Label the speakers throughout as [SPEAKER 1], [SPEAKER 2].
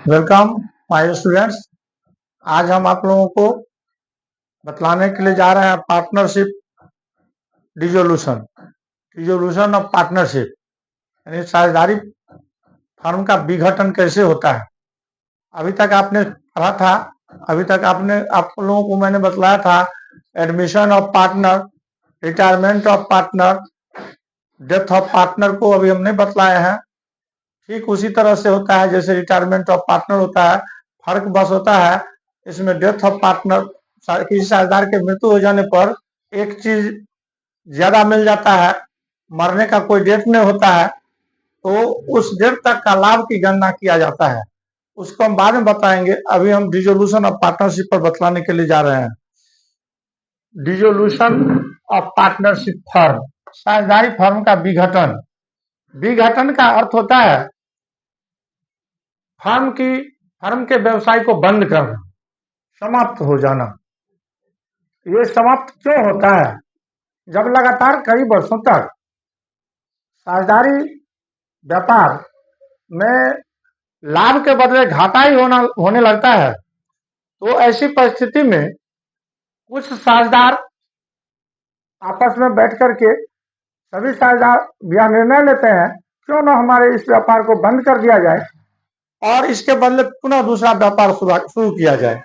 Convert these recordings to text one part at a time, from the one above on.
[SPEAKER 1] Welcome my students. आज हम आप लोगों को बतलाने के लिए जा रहे हैं partnership dissolution dissolution of partnership, यानी साझेदारी फर्म का विघटन कैसे होता है। अभी तक आपने पढ़ा था, अभी तक आप लोगों को मैंने बतलाया था admission of partner, retirement of partner, death of partner को अभी हमने बतलाया है। ठीक उसी तरह से होता है जैसे रिटायरमेंट ऑफ पार्टनर होता है। फर्क बस होता है इसमें डेथ ऑफ पार्टनर, किसी साझेदार के मृत्यु हो जाने पर एक चीज ज्यादा मिल जाता है, मरने का कोई डेट नहीं होता है, तो उस डेट तक का लाभ की गणना किया जाता है। उसको हम बाद में बताएंगे। अभी हम डिसोल्यूशन ऑफ पार्टनरशिप पर बतलाने के लिए जा रहे हैं। डिसोल्यूशन ऑफ पार्टनरशिप फर्म, साझेदारी फर्म का विघटन। विघटन का अर्थ होता है फर्म के व्यवसाय को बंद करना, समाप्त हो जाना। ये समाप्त क्यों होता है? जब लगातार कई वर्षों तक साझेदारी व्यापार में लाभ के बदले घाटा ही होने लगता है, तो ऐसी परिस्थिति में कुछ साझेदार आपस में बैठ करके सभी साझेदार यह निर्णय लेते हैं क्यों न हमारे इस व्यापार को बंद कर दिया जाए और इसके बदले पुनः दूसरा व्यापार शुरू किया जाए।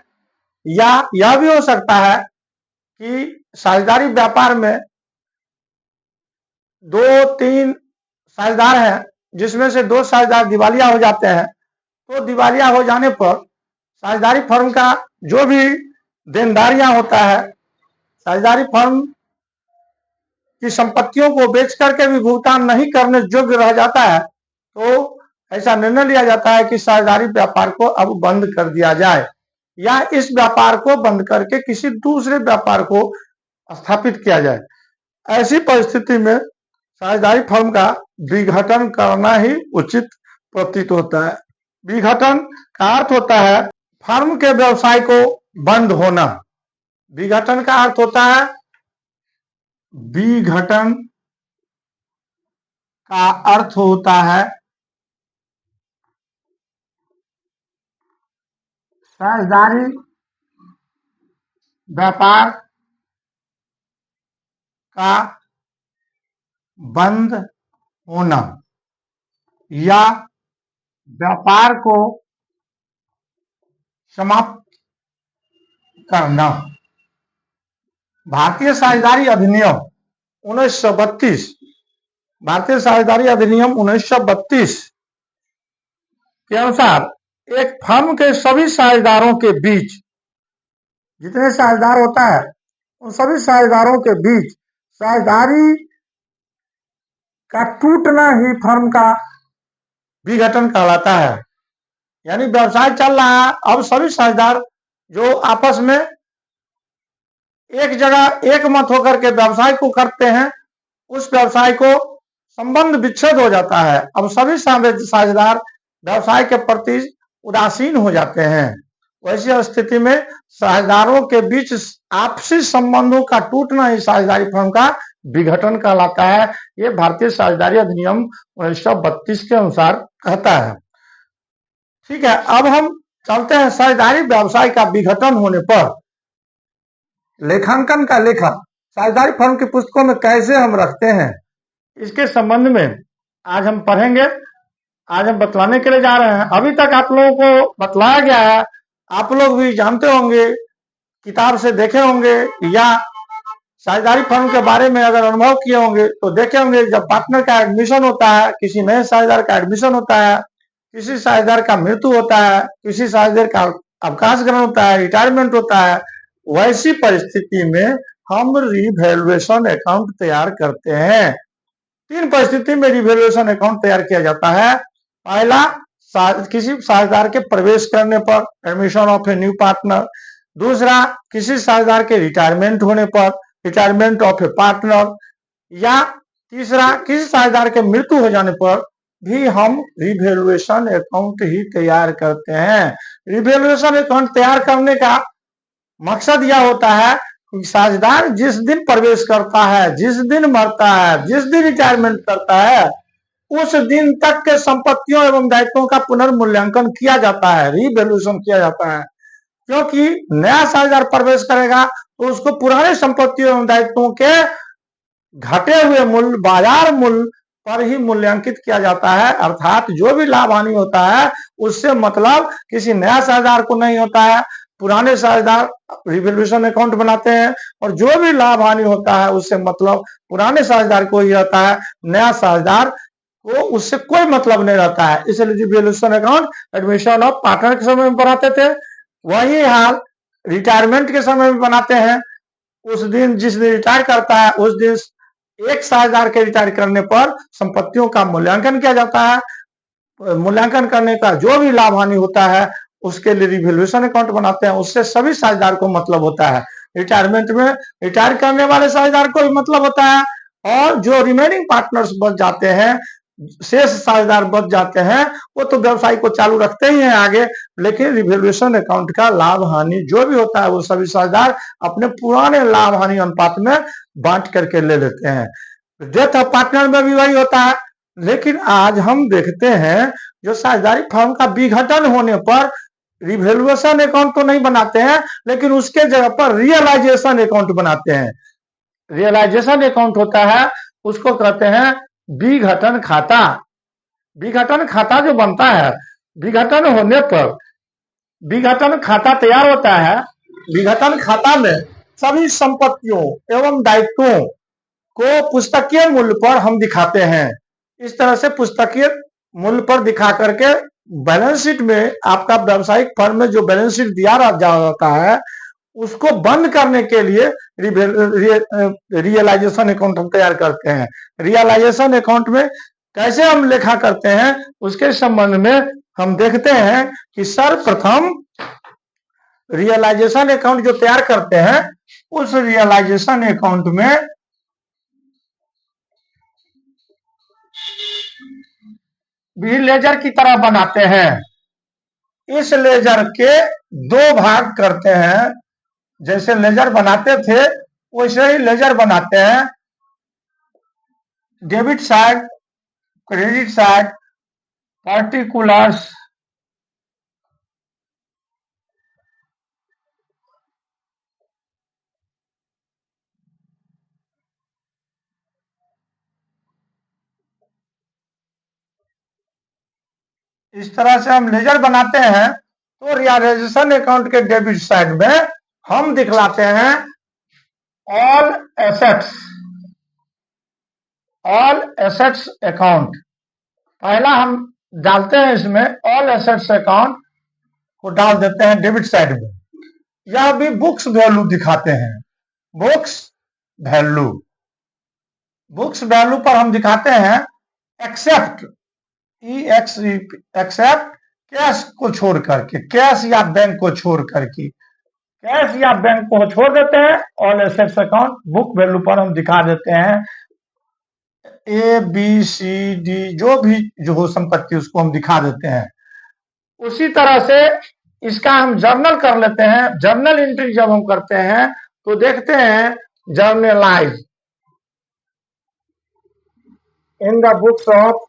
[SPEAKER 1] या यह भी हो सकता है कि साझेदारी व्यापार में 2-3 साझेदार हैं, जिसमें से 2 साझेदार दिवालिया हो जाते हैं, तो दिवालिया हो जाने पर साझेदारी फर्म का जो भी देनदारियां होता है, साझेदारी फर्म की संपत्तियों को बेच करके भी भुगतान नहीं करने योग्य रह जाता है, तो ऐसा निर्णय लिया जाता है कि साझेदारी व्यापार को अब बंद कर दिया जाए या इस व्यापार को बंद करके किसी दूसरे व्यापार को स्थापित किया जाए। ऐसी परिस्थिति में साझेदारी फर्म का विघटन करना ही उचित प्रतीत होता है। विघटन का अर्थ होता है फर्म के व्यवसाय को बंद होना। विघटन का अर्थ होता है विघटन का अर्थ होता है साझेदारी व्यापार का बंद होना या व्यापार को समाप्त करना। भारतीय साझेदारी अधिनियम 1932, भारतीय साझेदारी अधिनियम 1932 के अनुसार एक फर्म के सभी साझेदारों के बीच, जितने साझेदार होता है उन सभी साझेदारों के बीच साझेदारी का टूटना ही फर्म का विघटन कहलाता है। यानी व्यवसाय चल रहा है, अब सभी साझेदार जो आपस में एक जगह एक मत होकर के व्यवसाय को करते हैं, उस व्यवसाय को संबंध विच्छेद हो जाता है। अब सभी साझेदार व्यवसाय के प्रति उदासीन हो जाते हैं। वैसी स्थिति में साझेदारों के बीच आपसी संबंधों का टूटना ही साझेदारी फर्म का विघटन कहलाता है। ये भारतीय साझेदारी अधिनियम 1932 के अनुसार कहता है। ठीक है, अब हम चलते हैं साझेदारी व्यवसाय का विघटन होने पर लेखांकन का लेखन साझेदारी फर्म की पुस्तकों में कैसे हम रखते हैं, इसके संबंध में आज हम पढ़ेंगे। आज हम बतलाने के लिए जा रहे हैं। अभी तक आप लोगों को बतलाया गया है, आप लोग भी जानते होंगे, किताब से देखे होंगे या साझेदारी फर्म के बारे में अगर अनुभव किए होंगे तो देखे होंगे। जब पार्टनर का एडमिशन होता है, किसी नए साझेदार का एडमिशन होता है, किसी साझेदार का मृत्यु होता है, किसी साझेदार का अवकाश ग्रहण होता है, रिटायरमेंट होता है, वैसी परिस्थिति में हम रिवैल्यूएशन अकाउंट तैयार करते हैं। 3 परिस्थिति में रिवैल्यूएशन अकाउंट तैयार किया जाता है। पहला, किसी साझेदार के प्रवेश करने पर, admission of a new partner. दूसरा, किसी साझेदार के रिटायरमेंट होने पर, रिटायरमेंट ऑफ ए पार्टनर। या तीसरा, किसी साझेदार के मृत्यु हो जाने पर भी हम रिवैल्यूएशन अकाउंट ही तैयार करते हैं। रिवैल्यूएशन अकाउंट तैयार करने का मकसद यह होता है कि साझेदार जिस दिन प्रवेश करता है, जिस दिन मरता है, जिस दिन रिटायरमेंट करता है, उस दिन तक के संपत्तियों एवं दायित्वों का पुनर्मूल्यांकन किया जाता है, रीवैल्यूएशन किया जाता है। क्योंकि नया साझेदार प्रवेश करेगा तो उसको पुराने संपत्तियों एवं दायित्वों के घटे हुए मूल्य, बाजार मूल्य पर ही मूल्यांकित किया जाता है। अर्थात जो भी लाभ हानि होता है उससे मतलब किसी नया साझेदार को नहीं होता है। पुराने साझेदार रिवैल्यूएशन अकाउंट बनाते हैं और जो भी लाभ हानि होता है उससे मतलब पुराने साझेदार को ही रहता है, नया साझेदार को उससे कोई मतलब नहीं रहता है। इसलिए revaluation account admission of partner के समय में बनाते थे, वही हाल रिटायरमेंट के समय में बनाते हैं। उस दिन जिस दिन रिटायर करता है उस दिन एक साझेदार के रिटायर करने पर संपत्तियों का मूल्यांकन किया जाता है। मूल्यांकन करने का जो भी लाभ हानि होता है उसके लिए रिवैल्यूएशन अकाउंट बनाते हैं, उससे सभी साझेदार को मतलब होता है। रिटायरमेंट में रिटायर करने वाले साझेदार को भी मतलब होता है और जो रिमेनिंग पार्टनर्स बच जाते हैं, शेष साझेदार बच जाते हैं, वो तो व्यवसाय को चालू रखते ही हैं आगे, लेकिन रिवैल्यूएशन अकाउंट का लाभ हानि जो भी होता है वो सभी साझेदार अपने पुराने लाभ हानि अनुपात में बांट करके ले लेते हैं। डेथ ऑफ पार्टनर में भी वही होता है। लेकिन आज हम देखते हैं जो साझेदारी फर्म का विघटन होने पर रिवैल्यूएशन अकाउंट तो नहीं बनाते हैं, लेकिन उसके जगह पर रियलाइजेशन अकाउंट बनाते हैं। रियलाइजेशन अकाउंट होता है, उसको कहते हैं विघटन खाता। विघटन खाता जो बनता है, विघटन होने पर विघटन खाता तैयार होता है। विघटन खाता में सभी संपत्तियों एवं दायित्वों को पुस्तकीय मूल्य पर हम दिखाते हैं। इस तरह से पुस्तकीय मूल्य पर दिखा करके बैलेंस शीट में, आपका व्यावसायिक फर्म में जो बैलेंस शीट दिया जाता है उसको बंद करने के लिए रियलाइजेशन अकाउंट हम तैयार करते हैं। रियलाइजेशन अकाउंट में कैसे हम लेखा करते हैं उसके संबंध में हम देखते हैं कि सर्वप्रथम रियलाइजेशन अकाउंट जो तैयार करते हैं उस रियलाइजेशन अकाउंट में भी लेजर की तरह बनाते हैं। इस लेजर के दो भाग करते हैं। जैसे लेजर बनाते थे वैसे ही लेजर बनाते हैं। Debit side, credit side, particulars, इस तरह से हम लेजर बनाते हैं। तो रियलाइजेशन अकाउंट के डेबिट साइड में हम दिखलाते हैं all assets, all assets account. पहला हम डालते हैं इसमें ऑल एसेट्स अकाउंट को डाल देते हैं डेबिट साइड में। यह भी बुक्स वैल्यू दिखाते हैं। बुक्स वैल्यू, बुक्स वैल्यू पर हम दिखाते हैं एक्सेप्ट, एक्सेप्ट कैश को छोड़ करके, कैश या बैंक को छोड़ करके, कैश या बैंक को छोड़ देते हैं। All assets account book value पर हम दिखा देते हैं ए बी सी डी जो भी जो हो संपत्ति उसको हम दिखा देते हैं। उसी तरह से इसका हम जर्नल कर लेते हैं। जर्नल एंट्री जब हम करते हैं तो देखते हैं generalized in the books of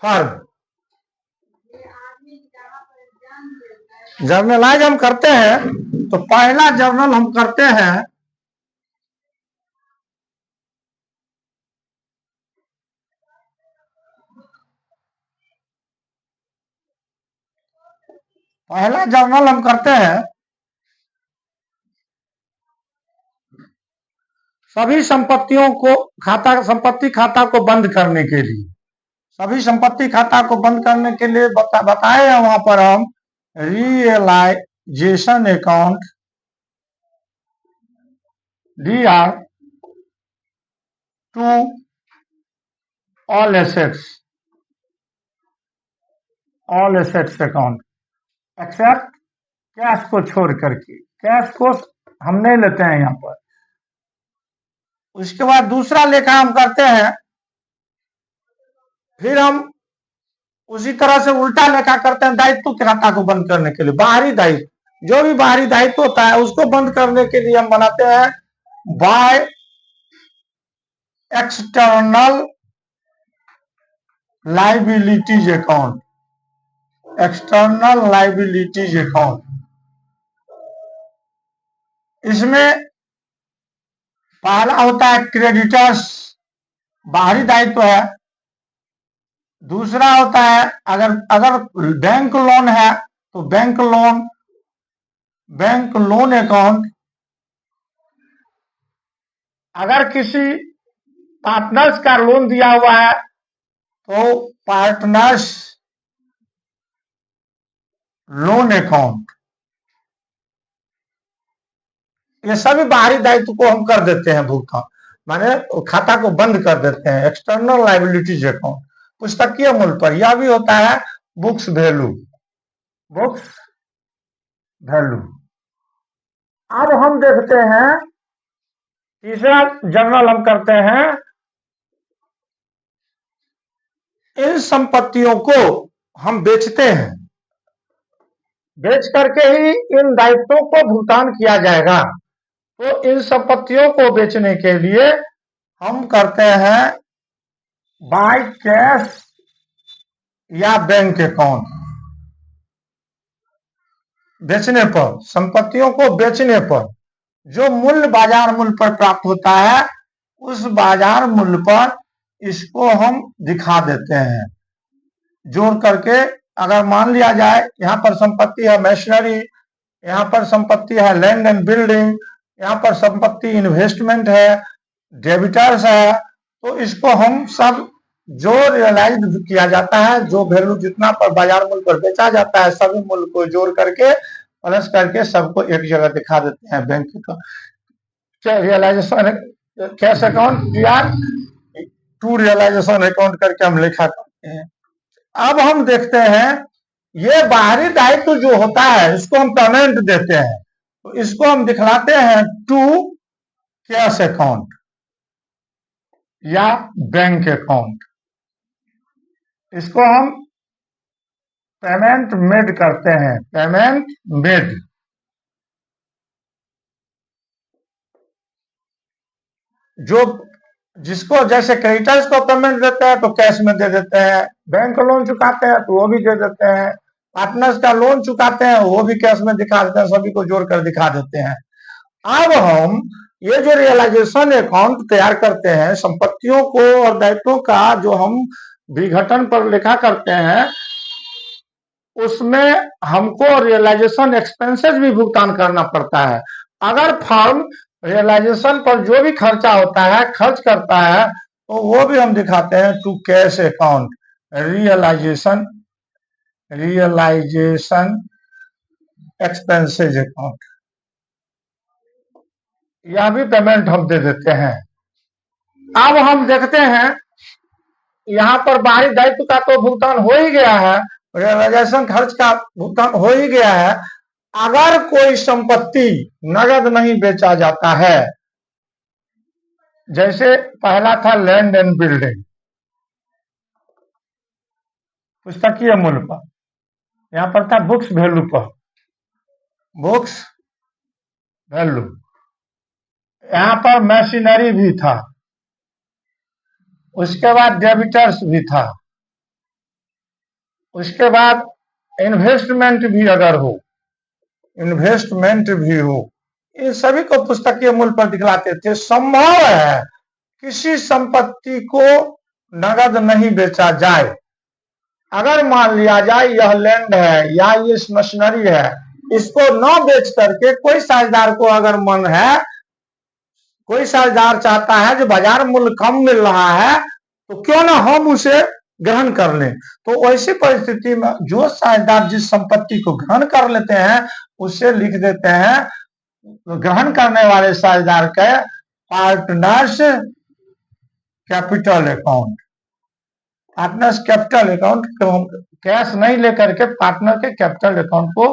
[SPEAKER 1] firm. Generalized हम करते हैं तो पहला जर्नल हम करते हैं पहला जर्नल हम करते हैं सभी संपत्तियों को खाता, संपत्ति खाता को बंद करने के लिए। सभी संपत्ति खाता को बंद करने के लिए बताए हैं वहां पर हम realisation account DR to all assets, all assets account except cash को छोड़ करके। कैश को हम नहीं लेते हैं यहाँ पर। उसके बाद दूसरा लेखा हम करते हैं, फिर हम उसी तरह से उल्टा लेखा करते हैं दायित्व के खाता को बंद करने के लिए। बाहरी दायित्व, जो भी बाहरी दायित्व होता है उसको बंद करने के लिए हम बनाते हैं by external liabilities account, external liabilities account. इसमें पहला होता है क्रेडिटर्स, बाहरी दायित्व है। दूसरा होता है अगर अगर बैंक लोन है तो बैंक लोन अकाउंट। अगर किसी पार्टनर्स का लोन दिया हुआ है तो पार्टनर्स लोन अकाउंट। ये सभी बाहरी दायित्व को हम कर देते हैं भुगतान, माने खाता को बंद कर देते हैं। External liabilities account. पुस्तकीय मूल्य पर यह भी होता है बुक्स वैल्यू, बुक्स वैल्यू। अब हम देखते हैं तीसरा जनरल हम करते हैं, इन संपत्तियों को हम बेचते हैं, बेच करके ही इन दायित्वों को भुगतान किया जाएगा। तो इन संपत्तियों को बेचने के लिए हम करते हैं बाय कैश या बैंक अकाउंट। बेचने पर, संपत्तियों को बेचने पर जो मूल्य बाजार मूल्य पर प्राप्त होता है, उस बाजार मूल्य पर इसको हम दिखा देते हैं जोड़ करके। अगर मान लिया जाए यहाँ पर संपत्ति है मशीनरी, यहाँ पर संपत्ति है लैंड एंड बिल्डिंग, यहाँ पर संपत्ति इन्वेस्टमेंट है, डेबिटर्स है, तो इसको हम सब जो रियलाइज किया जाता है, जो वैल्यू जितना पर बाजार मूल्य पर बेचा जाता है, सभी मूल्य को जोड़ करके प्लस करके सबको एक जगह दिखा देते हैं बैंक का रियलाइजेशन कैश अकाउंट या टू रियलाइजेशन अकाउंट करके हम लिखा करते हैं। अब हम देखते हैं ये बाहरी दायित्व जो होता है इसको हम पेमेंट देते हैं, तो इसको हम दिखलाते हैं टू कैश अकाउंट या बैंक अकाउंट। इसको हम पेमेंट मेड करते हैं, पेमेंट मेड। जो जिसको जैसे क्रेडिटर्स को पेमेंट देते हैं तो कैश में दे देते हैं, बैंक लोन चुकाते हैं तो वो भी दे देते हैं, पार्टनर्स का लोन चुकाते हैं वो भी कैश में दिखा देते हैं, सभी को जोड़कर दिखा देते हैं। अब हम ये जो रियलाइजेशन अकाउंट तैयार करते हैं, संपत्तियों को और दायित्वों का जो हम विघटन पर लेखा करते हैं, उसमें हमको रियलाइजेशन एक्सपेंसेस भी भुगतान करना पड़ता है। अगर फर्म रियलाइजेशन पर जो भी खर्चा होता है खर्च करता है तो वो भी हम दिखाते हैं to cash account, realisation expenses account. यह भी पेमेंट हम दे देते हैं। अब हम देखते हैं यहाँ पर बाहरी दायित्व का तो भुगतान हो ही गया है, रियलाइजेशन खर्च का भुगतान हो ही गया है। अगर कोई संपत्ति नगद नहीं बेचा जाता है, जैसे पहला था लैंड एंड बिल्डिंग, पुस्तकीय मूल्य पर, यहाँ पर था बुक्स वैल्यू पर, बुक्स वैल्यू। यहाँ पर मशीनरी भी था, उसके बाद डेबिटर्स भी था, उसके बाद इन्वेस्टमेंट भी अगर हो, इन्वेस्टमेंट भी हो, इन सभी को पुस्तकीय मूल्य पर दिखलाते थे। संभव है किसी संपत्ति को नगद नहीं बेचा जाए। अगर मान लिया जाए यह लैंड है या ये मशीनरी है, इसको न बेच करके कोई साझेदार को अगर मन है, कोई साझेदार चाहता है जो बाजार मूल्य कम मिल रहा है तो क्यों ना हम उसे ग्रहण कर लें, तो ऐसी परिस्थिति में जो साझेदार जिस संपत्ति को ग्रहण कर लेते हैं उसे लिख देते हैं ग्रहण करने वाले साझेदार के partners capital account. Partners capital account को हम कैश नहीं लेकर के पार्टनर के कैपिटल अकाउंट को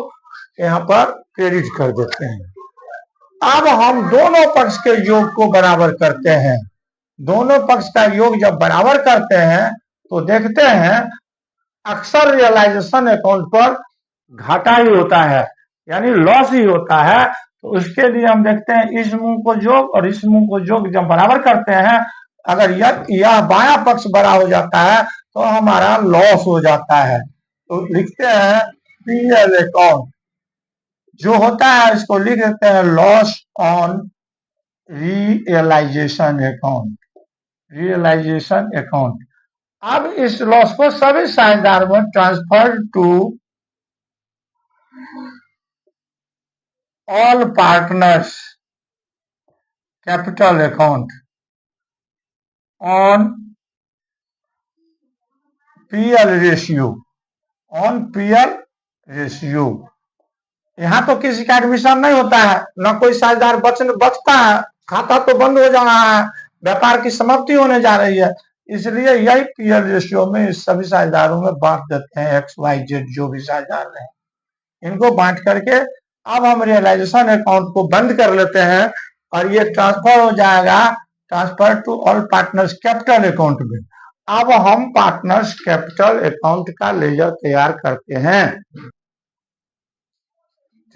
[SPEAKER 1] यहाँ पर क्रेडिट कर देते हैं। अब हम दोनों पक्ष के योग को बराबर करते हैं। दोनों पक्ष का योग जब बराबर करते हैं तो देखते हैं अक्सर रियलाइजेशन अकाउंट पर घाटा ही होता है, यानी लॉस ही होता है। तो उसके लिए हम देखते हैं इस मुंह को योग और इस मुंह को योग जब बराबर करते हैं, अगर यह बायां पक्ष बड़ा हो जाता है तो हमारा लॉस हो जाता है। तो लिखते हैं पीएल अकाउंट जो होता है इसको लिख देते हैं loss on realisation account, realisation account. अब इस लॉस को सभी साझेदार में transfer to all partners capital account on PL ratio, on PL ratio. यहाँ तो किसी का एडमिशन नहीं होता है, न कोई साझेदार बचता है, खाता तो बंद हो जा रहा है, व्यापार की समाप्ति होने जा रही है। इसलिए यही पीएल रेशियो में इस सभी साझेदारों में बांट देते हैं, एक्स वाई जेड जो भी साझेदार रहे इनको बांट करके अब हम रियलाइजेशन अकाउंट को बंद कर लेते हैं और ये ट्रांसफर हो जाएगा transfer to all partners capital account में। अब हम पार्टनर्स कैपिटल अकाउंट का लेजर तैयार करते हैं।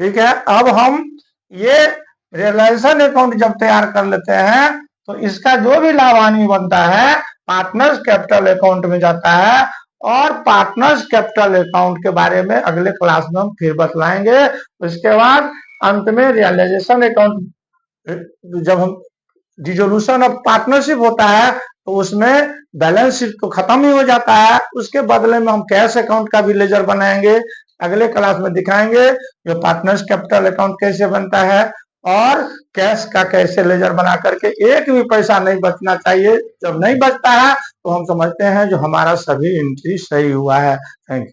[SPEAKER 1] ठीक है, अब हम ये रियलाइजेशन अकाउंट जब तैयार कर लेते हैं तो इसका जो भी लाभ हानि बनता है पार्टनर्स कैपिटल अकाउंट में जाता है और पार्टनर्स कैपिटल अकाउंट के बारे में अगले क्लास में हम फिर बतलाएंगे। उसके बाद अंत में रियलाइजेशन अकाउंट जब हम डिसोल्यूशन ऑफ पार्टनरशिप होता है तो उसमें बैलेंस शीट तो खत्म ही हो जाता है, उसके बदले में हम कैश अकाउंट का भी लेजर बनाएंगे। अगले क्लास में दिखाएंगे ये पार्टनर्स कैपिटल अकाउंट कैसे बनता है और कैश का कैसे लेजर बना करके एक भी पैसा नहीं बचना चाहिए। जब नहीं बचता है तो हम समझते हैं जो हमारा सभी एंट्री सही हुआ है। Thank you.